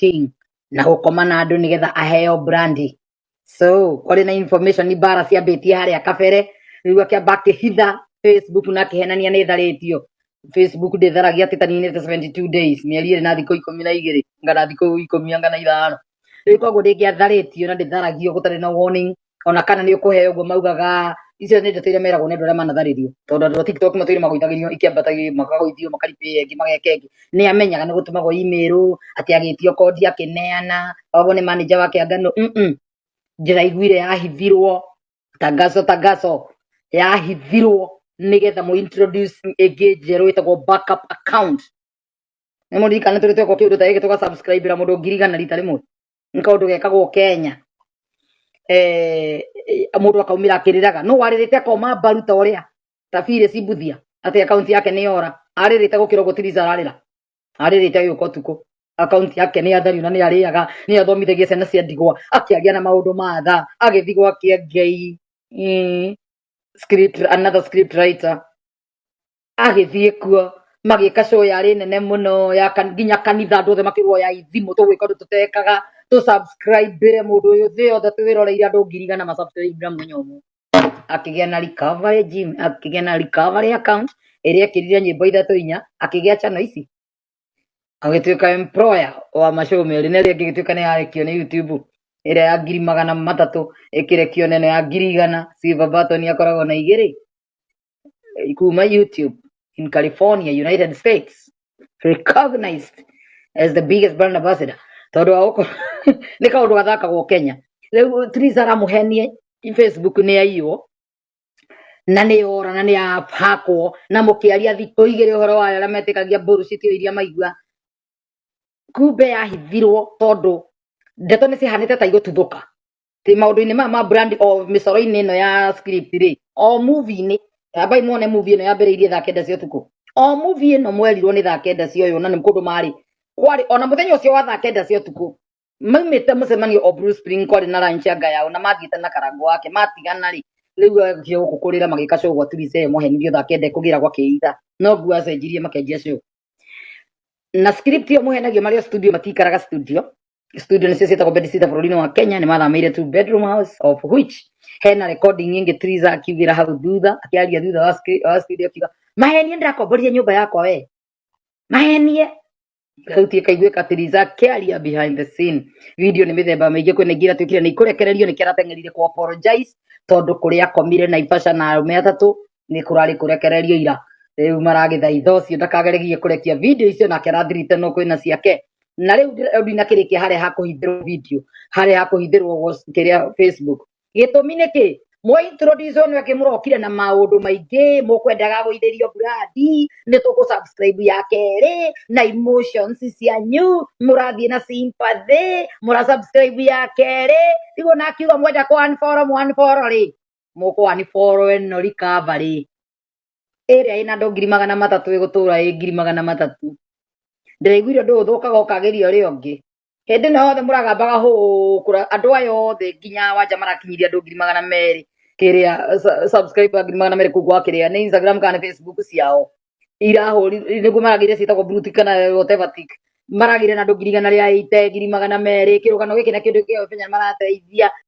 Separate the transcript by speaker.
Speaker 1: king na gukoma na andu nigetha aheo brandi. So kuri na information ni bara cia betia haria kabere riu akiamba akihitha Facebook na akihenania ni tharitio. Facebook nditharagia ati taninite 72 days mieri iri na thikũ 12 ngana thikũ 10 ngana 5 riu koguo ndingiatharitio na nditharagio gutari na warning ona kana ni ukuheo uguo maugaga icio nĩ ndeto iria meragwo nĩ andũ arĩa manatharirio tondũ andũ a TikTok matũire magũithagĩrio ikĩambatagia makagũithio makaripia ĩngĩ mageka ĩngĩ nĩ amenyaga nĩ gũtũmagwo email atĩ agĩtio kodi akĩneana oguo nĩ manager wake angano ndĩraiguire yahithirwo tangazo yahithirwo nigetha mu introduce ĩngĩ njerũ ĩtagwo backup account nĩ mũririkana tũrĩ twekwo kĩũndũ ta gĩkĩ tũga subscribe ra mũndũ 100 rita rĩmwe nĩ kaũndũ gekagwo Kenya mũndũ akaumĩra akĩrĩraga no warĩrĩte akoma mbaru ta ũrĩa tabire cibuthia atĩ account yake nĩ yora arĩrĩte gũkĩra ũguo Tiriza ararĩra arĩrĩte gĩũko tukũ account yake nĩ athari na nĩ arĩaga nĩ athomithagia ciana cia ndigwa akĩaria na maũndũ ma tha agĩthi gwakia Ngai another script writer agĩthiĩ kuo magĩka show yarĩ nene mũno ya nginya kanitha andũ othe makĩrwo ya ithimo tũgwĩka ũndũ tũtekaga tu subscribe mũndũ ũyũ thĩ othe twĩroreire andũ 100 ma subscribe mũthenya ũmwe akĩgĩa na recovery gym akĩgĩa na recovery account ĩrĩa ekĩrire nyĩmbo 3-4 akĩgĩa channel ici agĩtuĩka employer wa mashow merĩ na ĩrĩa ĩgĩtuĩka nĩ yarekio nĩ YouTube ĩrĩa ya 300,000 ĩkĩrekio nene ya 100 silver button akoragwo na 2 kuma YouTube in California, United States, recognized as the biggest brand ambassador. Todo ni kaundu gathakagwo Kenya. Riu Tiriza aramuhenie Facebook ni aiyo na ni ora na ni apakwo na mukiaria thikũ 2 uhoro wa arĩa metĩkagia bullshit iria maigua kumbe yahithirwo tondu ndeto ni cihanĩte ta igũtuthũka ti maũndũ-inĩ ma brand o mĩcoro-inĩ ĩno ya script ri o movie-inĩ aba imone movie ĩno yambĩrĩirie thaa 9 cia ũtukũ o movie ĩno mwerirwo nĩ thaa 9 cia ũyũ na nĩ kũndũ marĩ kwari ona mũthenya ũcio wa thaa 9 cia ũtukũ maumĩte mũcemanio o Bruce Spring kwari na lunch anga yao na mathiĩte na karango wake matigana rĩ rĩu agĩkio gũkũrĩra magĩka show gwa Tiriza mohenirio thaa 9 kũgira gwa kĩitha no guo acenjirie makenjia show na script yo muhenagio marĩa studio matikaraga studio nĩcio ciĩtagwo bedsitter bũrũri-inĩ wa Kenya nĩ mathamĩire 2 bedroom house of which hena recording nyingĩ Tiriza akiugĩra hau thutha akĩaria thutha wa studio akiuga mahenie ndirakomborithia nyũmba yakwa we mahenie kauti kaiguĩka Tiriza akĩaria behind the scene video nĩ mĩthemba mĩingĩ kwĩna ingĩ atuĩkire nĩ ikũrekererio nĩ kĩratengerire ku apologize tondũ kũrĩa akomire Naivasha na arũme atatũ nĩ kũrarĩ kũrekererio ira rĩu maragĩthaitha ũcio ndakageregie kũrekia video icio nake arathirite no kwĩna ciake na rĩu ndinakĩrĩkia harĩa hakuhithĩrwo video harĩa hakuhithĩrwo kĩrĩa Facebook gĩtũmi nĩkĩ introduce nĩ akĩmũrokire na maũndũ maingĩ mũkwendaga gũithĩrio brandi nĩ tũgũ-subscribe ya kerĩ na emotions cianyu mũrathiĩ na sympathy mũra-subscribe ya kerĩ rĩu na akiuga mwenda kũ unfollow rĩ mũkũ unfollow ĩno recovery ĩrĩa ĩna andũ 300,000 ĩgũtũra 300,000 ndĩraiguire ũndũ ũthũkaga ũkagĩria ũrĩa ũngĩ hĩndĩ ĩno yothe mũragambaga hũkũra andũ aya othe nginya wanja marakinyiria andũ 200,000 kĩrĩa subscribe 200,000 kugwa kĩrĩa nĩ Instagram kana Facebook ciao irahũri nĩguo maragĩire ciĩtagwo blue tick kana whatever tick maragĩire na andũ 180 200,000 kĩrũgano gĩkĩ na kĩndũ kĩo penya marateithia